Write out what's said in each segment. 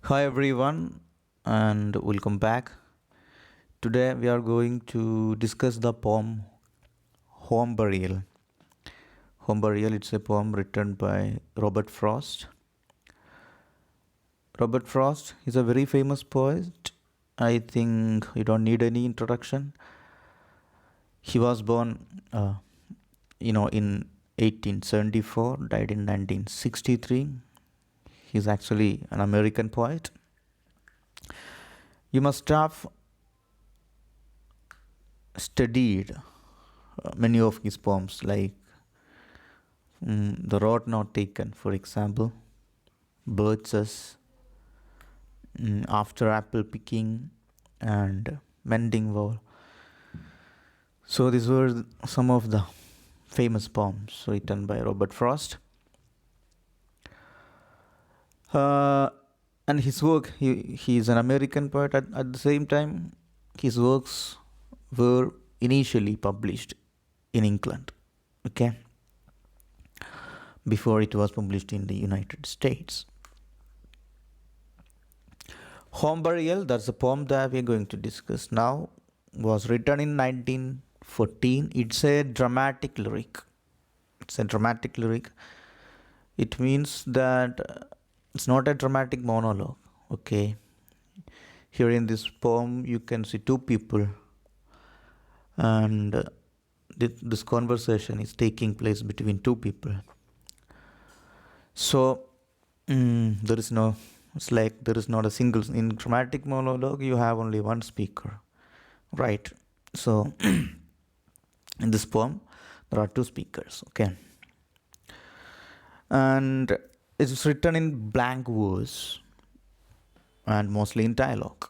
Hi everyone, and welcome back. Today we are going to discuss the poem Home Burial. Home Burial, it's a poem written by Robert Frost. Robert Frost is a very famous poet. I think you don't need any introduction. He was born, in 1874, died in 1963. He's actually an American poet. You must have studied many of his poems, like The Road Not Taken, for example, Birches, After Apple Picking, and Mending Wall. So, these were some of the famous poems written by Robert Frost. Uh, and his work, he is an American poet. At the same time, his works were initially published in England. Okay, before it was published in the United States. Home Burial, that's the poem that we're going to discuss now, was written in 1914. It's a dramatic lyric. It's a dramatic lyric. It means that it's not a dramatic monologue. Okay. Here in this poem, you can see two people, and this conversation is taking place between two people. So, there is no, it's like there is not a single, in dramatic monologue, you have only one speaker, right? So, in this poem, there are two speakers, okay? And it's written in blank verse and mostly in dialogue.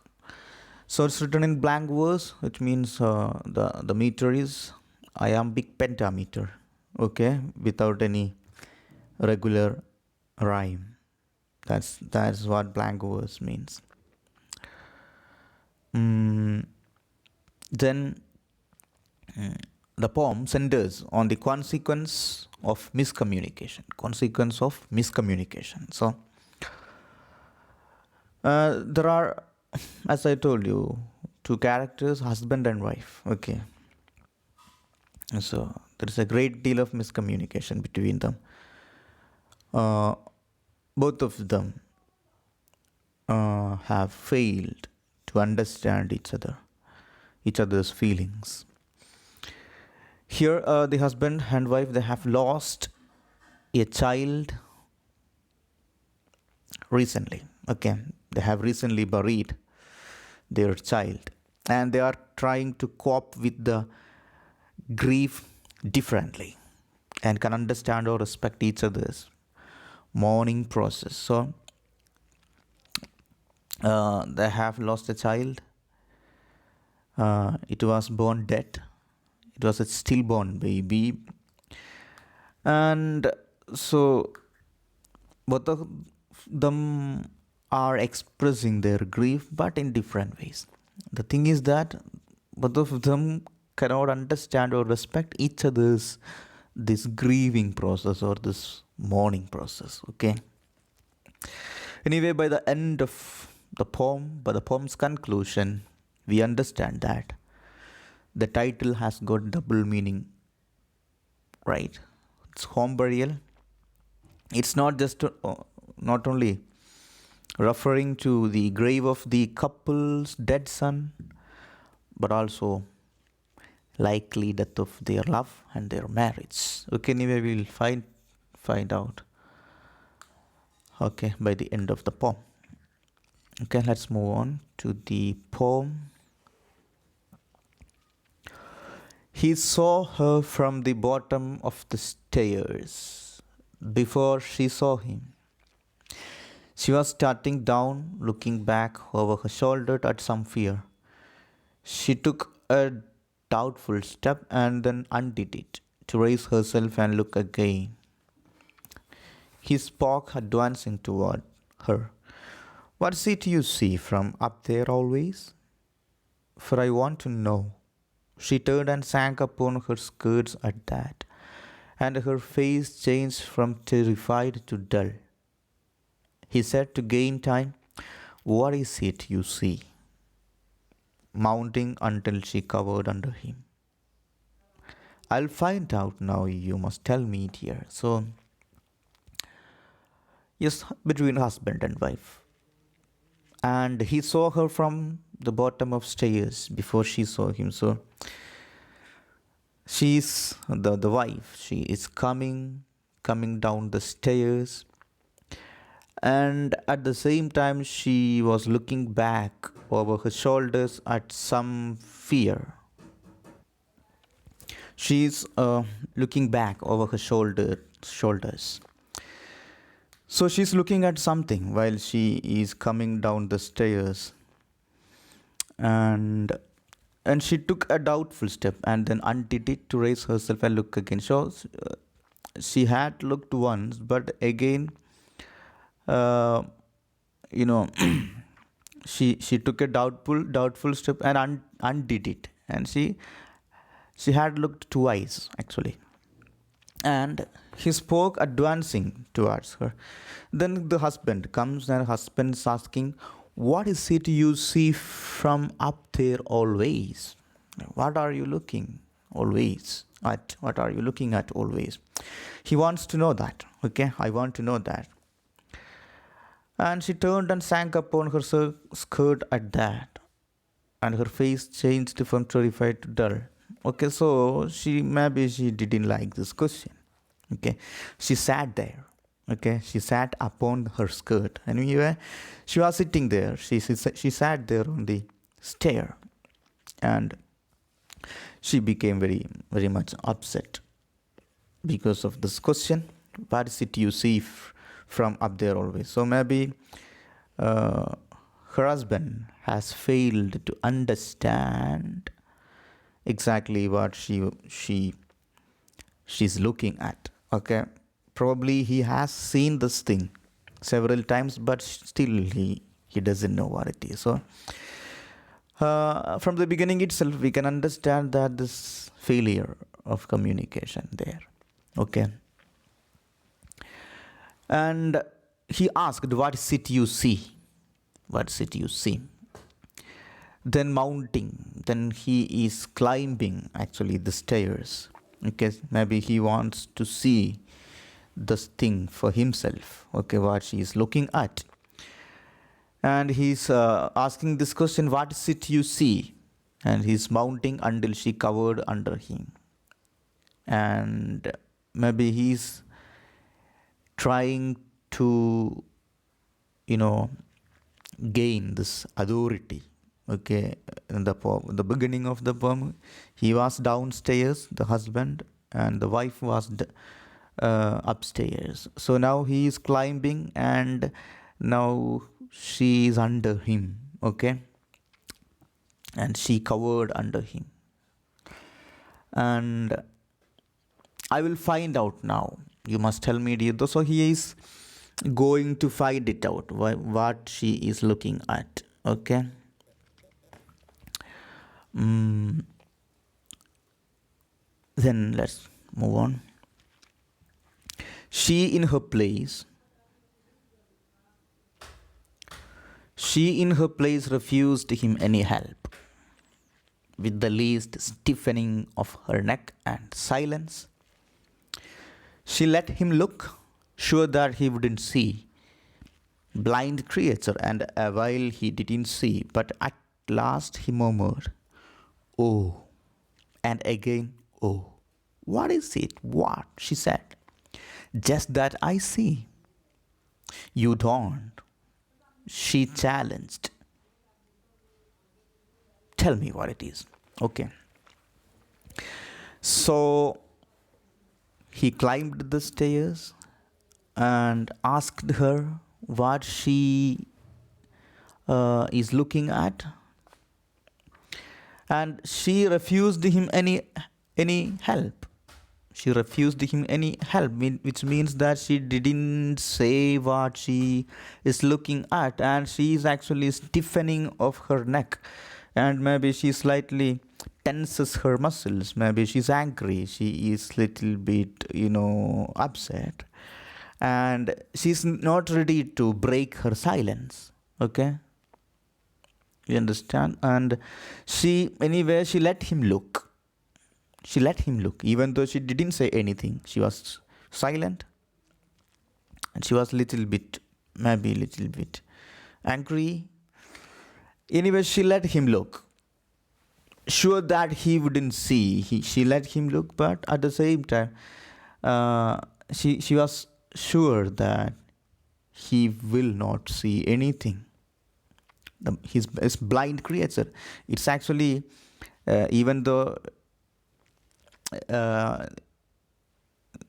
So, it's written in blank verse, which means the meter is iambic pentameter, okay, without any regular rhyme. That's what blank verse means. Then the poem centers on the consequence of miscommunication. Consequence of miscommunication. So there are, as I told you, two characters, husband and wife. Okay. So there is a great deal of miscommunication between them. Both of them have failed to understand each other's feelings. Here, the husband and wife, they have lost a child recently. Okay, they have recently buried their child, and they are trying to cope with the grief differently, and can understand or respect each other's mourning process. So they have lost a child. It was born dead. It was a stillborn baby. And so both of them are expressing their grief, but in different ways. The thing is that both of them cannot understand or respect each other's this grieving process or this mourning process. Okay. Anyway, by the end of the poem, by the poem's conclusion, we understand that the title has got double meaning, right? It's home burial. It's not just not only referring to the grave of the couple's dead son, but also likely death of their love and their marriage. Okay, anyway, we'll find out. Okay, by the end of the poem. Okay, let's move on to the poem. He saw her from the bottom of the stairs before she saw him. She was starting down, looking back over her shoulder at some fear. She took a doubtful step and then undid it to raise herself and look again. He spoke, advancing toward her. What is it you see from up there always? For I want to know. She turned and sank upon her skirts at that, and her face changed from terrified to dull. He said to gain time, What is it you see? Mounting until she covered under him. I'll find out now, you must tell me, dear. So, yes, between husband and wife. And he saw her from the bottom of stairs before she saw him. So, she's the wife. She is coming down the stairs. And at the same time, she was looking back over her shoulders at some fear. She's looking back over her shoulders. So she's looking at something while she is coming down the stairs, and she took a doubtful step and then undid it to raise herself and look again. So she had looked once, but again, uh, you know, she took a doubtful step and undid it, and she had looked twice actually, and he spoke advancing towards her. Then the husband comes and husband's asking, what is it you see from up there always? What are you looking always at? What are you looking at always? He wants to know that. Okay, I want to know that. And she turned and sank upon her skirt at that, and her face changed from terrified to dull. Okay, so maybe she didn't like this question. Okay, she sat there. Okay, she sat upon her skirt. Anyway, she was sitting there. She sat there on the stair, and she became very, very much upset because of this question. What is it you see from up there always? So maybe her husband has failed to understand exactly what she's looking at. Okay, probably he has seen this thing several times, but still he doesn't know what it is. So from the beginning itself, we can understand that this failure of communication there. Okay, and he asked, what is it you see? What is it you see? Then mounting, then he is climbing actually the stairs. Okay, maybe he wants to see this thing for himself. Okay, what she is looking at. And he's asking this question, what is it you see? And he's mounting until she covered under him. And maybe he's trying to, gain this authority. Okay, in the beginning of the poem, he was downstairs, the husband, and the wife was upstairs. So now he is climbing, and now she is under him. Okay, and she covered under him. And I will find out now. You must tell me, dear. So he is going to find it out, what she is looking at. Okay. Then let's move on. She in her place refused him any help. With the least stiffening of her neck and silence, she let him look, sure that he wouldn't see. Blind creature, and a while he didn't see, but at last he murmured, oh, and again, oh. What is it? What? She said. Just that I see. You don't. She challenged. Tell me what it is. Okay. So he climbed the stairs and asked her what she is looking at. And she refused him any help. She refused him any help, which means that she didn't say what she is looking at, and she is actually stiffening of her neck, and maybe she slightly tenses her muscles. Maybe she's angry. She is little bit, upset, and she's not ready to break her silence. Okay, You understand? And she let him look. She let him look, even though she didn't say anything. She was silent, and she was little bit, maybe little bit angry. Anyway, she let him look. Sure that he wouldn't see. She let him look, but at the same time, she was sure that he will not see anything. His blind creature. It's actually, even though uh,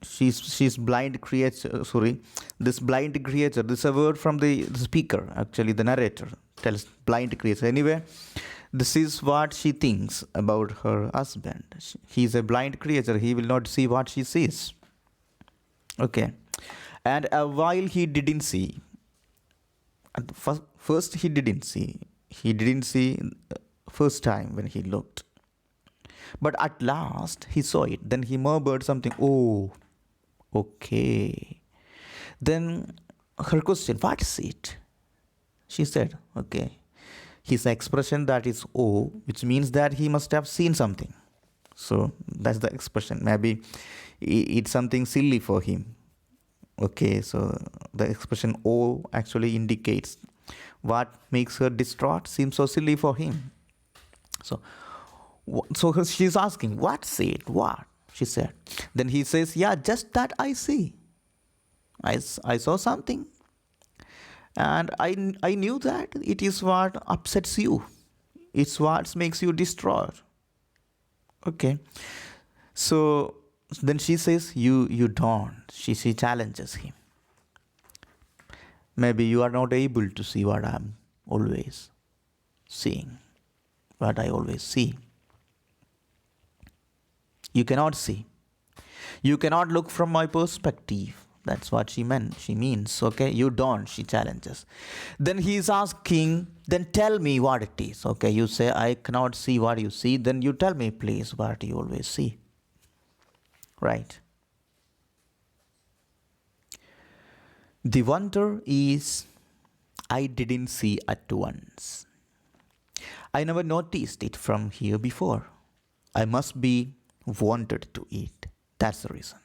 she's blind creature. Sorry, this blind creature. This is a word from the speaker. Actually, the narrator tells blind creature. Anyway, this is what she thinks about her husband. He's a blind creature. He will not see what she sees. Okay, and while he didn't see, at first he didn't see. He didn't see first time when he looked. But at last he saw it. Then he murmured something. Oh, okay. Then her question, what is it? She said, okay. His expression that is oh, which means that he must have seen something. So that's the expression. Maybe it's something silly for him. Okay, so the expression oh actually indicates what makes her distraught seems so silly for him. So she's asking, what's it? What? She said. Then he says, yeah, just that I see. I saw something. And I knew that it is what upsets you. It's what makes you distraught. Okay. So then she says, you don't. She challenges him. Maybe you are not able to see what I'm always seeing. What I always see. You cannot see. You cannot look from my perspective. That's what she means. Okay, you don't, she challenges. Then he is asking, then tell me what it is. Okay, you say, I cannot see what you see. Then you tell me, please, what you always see. Right. The wonder is, I didn't see at once. I never noticed it from here before. I must be wanted to eat. That's the reason.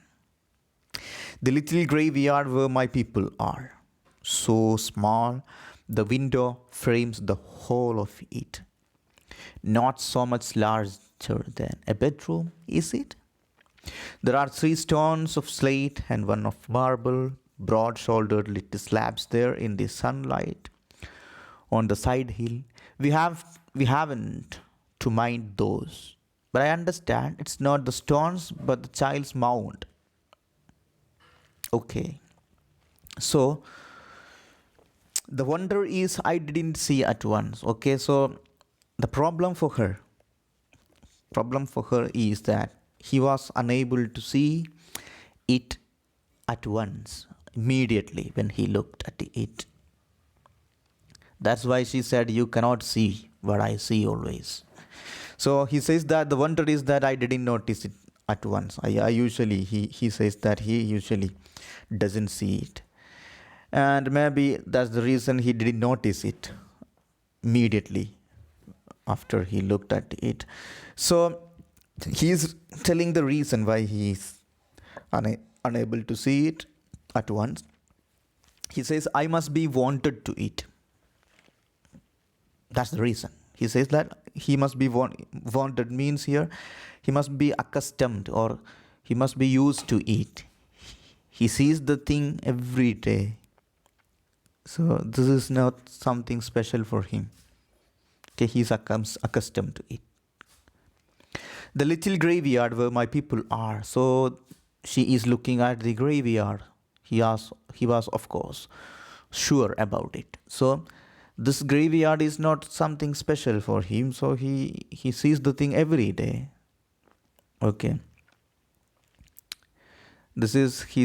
The little graveyard where my people are, so small, the window frames the whole of it. Not so much larger than a bedroom, is it? There are 3 stones of slate and 1 of marble, broad-shouldered little slabs there in the sunlight. On the side hill, we haven't to mind those. But I understand it's not the stones but the child's mound. Okay. So the wonder is I didn't see at once. Okay, so the problem for her is that he was unable to see it at once, immediately when he looked at it. That's why she said, you cannot see what I see always. So he says that the wonder is that I didn't notice it at once. He says that he usually doesn't see it. And maybe that's the reason he didn't notice it immediately after he looked at it. So he's telling the reason why he is unable to see it at once. He says, I must be wanted to eat. That's the reason. He says that he must be wanted means here he must be accustomed or he must be used to eat. He sees the thing every day. So this is not something special for him. Okay, he's accustomed to it. The little graveyard where my people are. So she is looking at the graveyard. He was of course sure about it. So this graveyard is not something special for him. So he sees the thing every day. Okay. This is the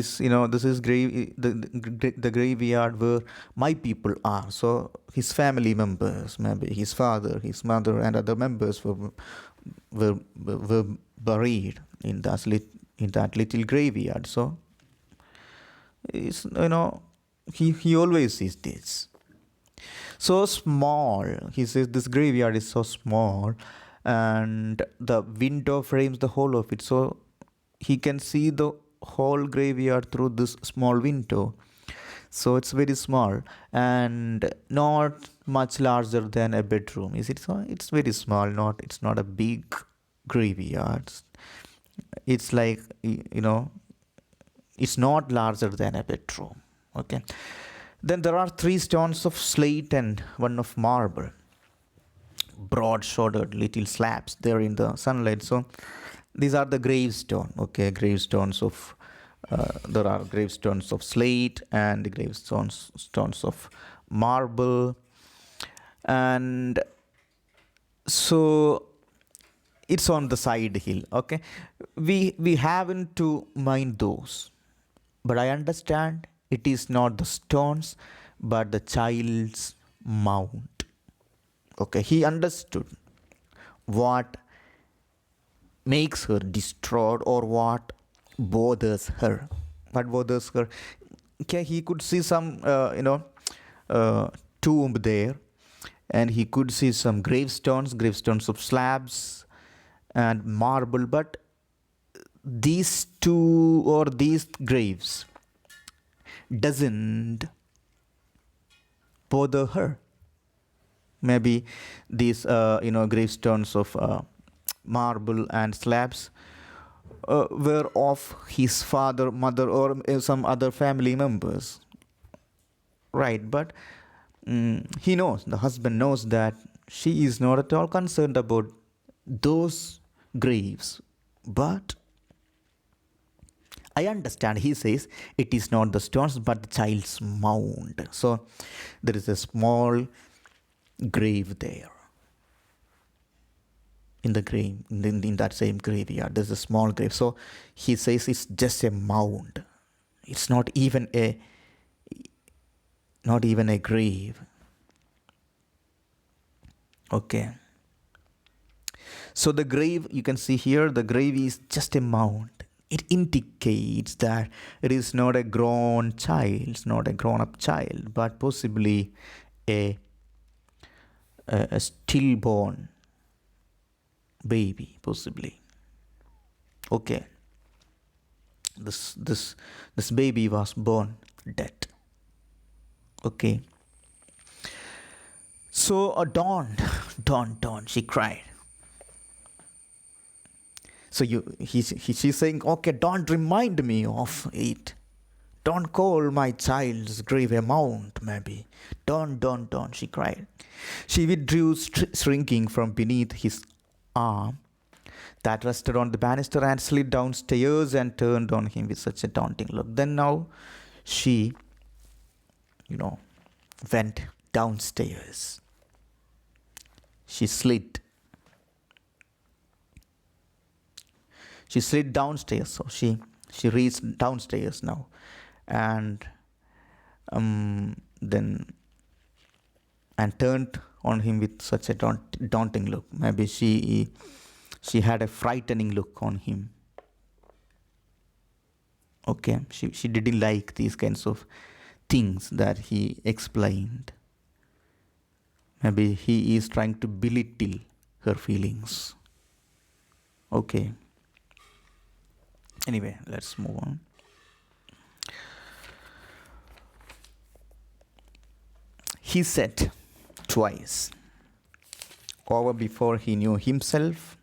graveyard where my people are. So his family members, maybe his father, his mother, and other members were buried in that little graveyard. So he always sees this. So small. He says this graveyard is so small, and the window frames the whole of it. So he can see the whole graveyard through this small window. So it's very small and not much larger than a bedroom. Is it so? It's very small. It's not a big graveyard. It's like it's not larger than a bedroom. Okay. Then there are three stones of slate and one of marble, broad shouldered little slabs there in the sunlight. So these are the gravestone. Okay, gravestones of there are gravestones of slate and gravestones of marble, and so it's on the side hill. Okay, we haven't to mind those, but I understand it is not the stones but the child's mount. Okay, he understood what makes her distraught or what bothers her. What bothers her? Okay, he could see some tomb there, and he could see some gravestones of slabs and marble, but these two or these graves doesn't bother her. Maybe these gravestones of marble and slabs were of his father, mother, or some other family members, right? But he knows, the husband knows, that she is not at all concerned about those graves. But I understand, he says, it is not the stones but the child's mound. So there is a small grave there. In the grave, in that same graveyard, there's a small grave. So he says it's just a mound. It's not even a grave. Okay. So the grave, you can see here, the grave is just a mound. It indicates that it is not a grown child, it's not a grown-up child, but possibly a stillborn baby, possibly. Okay. This baby was born dead. Okay. So Dawn, she cried. So she's saying, okay, don't remind me of it. Don't call my child's grave a mount, maybe. Don't, she cried. She withdrew, shrinking from beneath his arm that rested on the banister, and slid downstairs and turned on him with such a taunting look. Then now she, went downstairs. She slid downstairs. So she reached downstairs now, and then turned on him with such a daunting look. Maybe she had a frightening look on him. Okay, she didn't like these kinds of things that he explained. Maybe he is trying to belittle her feelings. Okay. Anyway, let's move on. He said twice, over before he knew himself,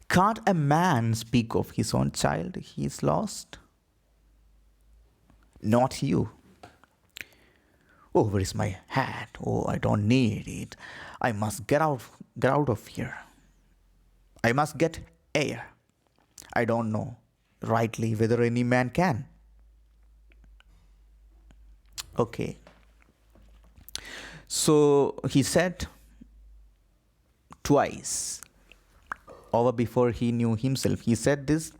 "Can't a man speak of his own child he is lost? Not you. Oh, where is my hat? Oh, I don't need it. I must get out of here. I must get air. I don't know rightly whether any man can." Okay. So he said twice, over before he knew himself. He said this.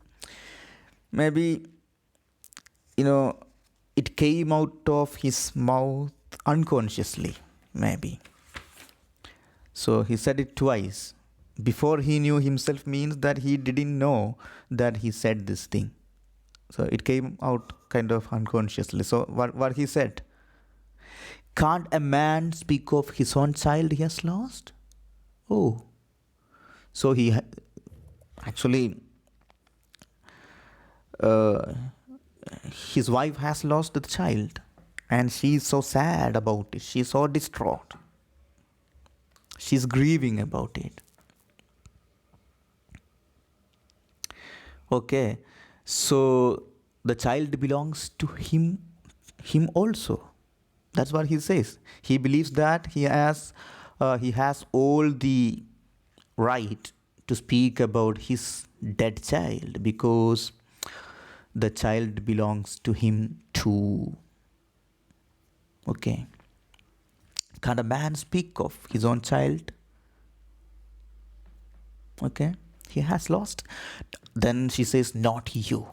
Maybe, it came out of his mouth unconsciously, maybe. So he said it twice. Before he knew himself means that he didn't know that he said this thing. So it came out kind of unconsciously. So what he said? Can't a man speak of his own child he has lost? Oh, so actually, uh, his wife has lost the child, and she's so sad about it. She's so distraught. She's grieving about it. Okay, so the child belongs to him also. That's what he says. He believes that he has all the right to speak about his dead child because the child belongs to him too. Okay. Can a man speak of his own child? Okay. He has lost. Then she says, not you.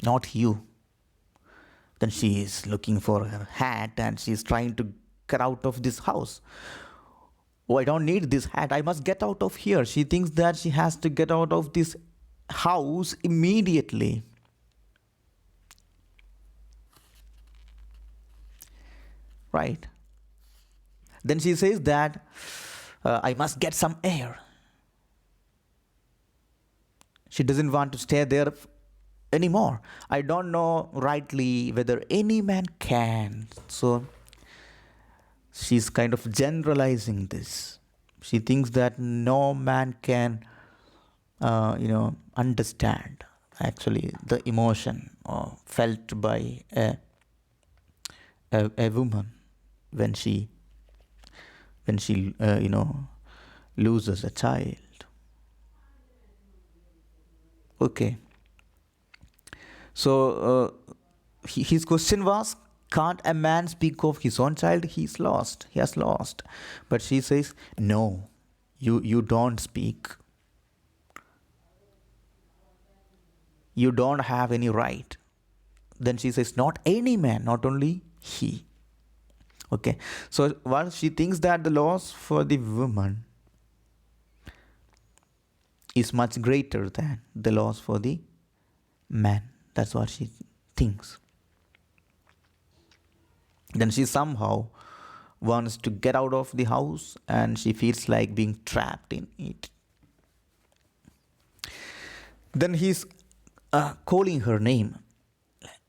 Not you. Then she is looking for her hat and she's trying to get out of this house. Oh, I don't need this hat. I must get out of here. She thinks that she has to get out of this house immediately. Right. Then she says that I must get some air. She doesn't want to stay there anymore. I don't know rightly whether any man can. So she's kind of generalizing this. She thinks that no man can, understand actually the emotion felt by a woman when she loses a child. Okay. So his question was, can't a man speak of his own child? He's lost. He has lost. But she says, no, you don't speak. You don't have any right. Then she says, not any man, not only he. Okay. So while she thinks that the loss for the woman is much greater than the loss for the man. That's what she thinks. Then she somehow wants to get out of the house and she feels like being trapped in it. Then he's calling her name,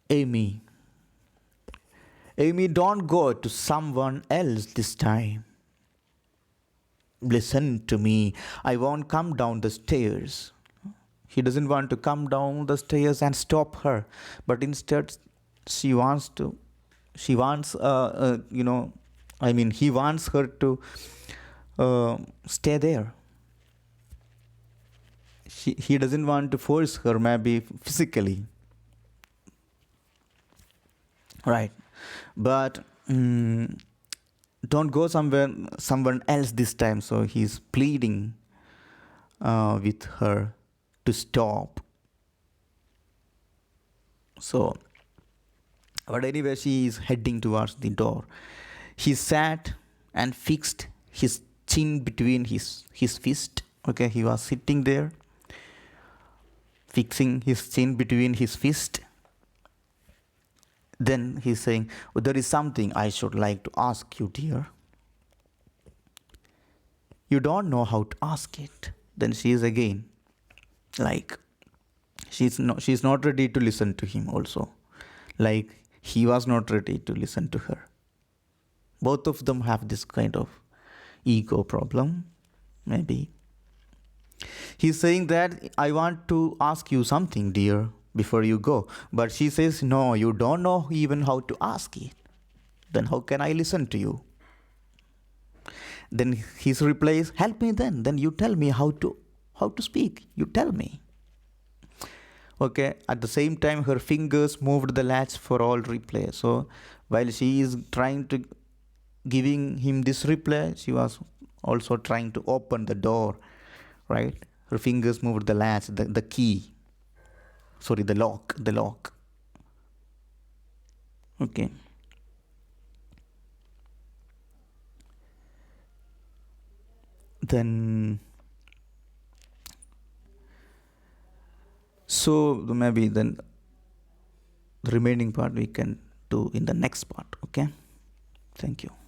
Amy. Amy, don't go to someone else this time. Listen to me. I won't come down the stairs. He doesn't want to come down the stairs and stop her, but instead he wants her to stay there. He doesn't want to force her, maybe physically. Right. But don't go someone else this time. So he's pleading with her to stop. So, but anyway, she is heading towards the door. He sat and fixed his chin between his fist. Okay, he was sitting there, fixing his chin between his fist. Then he's saying, oh, there is something I should like to ask you, dear. You don't know how to ask it. Then she is again like, she's not ready to listen to him also. Like he was not ready to listen to her. Both of them have this kind of ego problem, maybe. He's saying that I want to ask you something, dear, before you go. But she says, no, you don't know even how to ask it. Then how can I listen to you? Then his reply is, help me then. Then you tell me how to speak. You tell me. Okay, at the same time, her fingers moved the latch for all reply. So while she is trying to giving him this reply, she was also trying to open the door, right? Her fingers moved the latch, the key. Sorry, the lock. Okay. Then, so maybe then the remaining part we can do in the next part, okay? Thank you.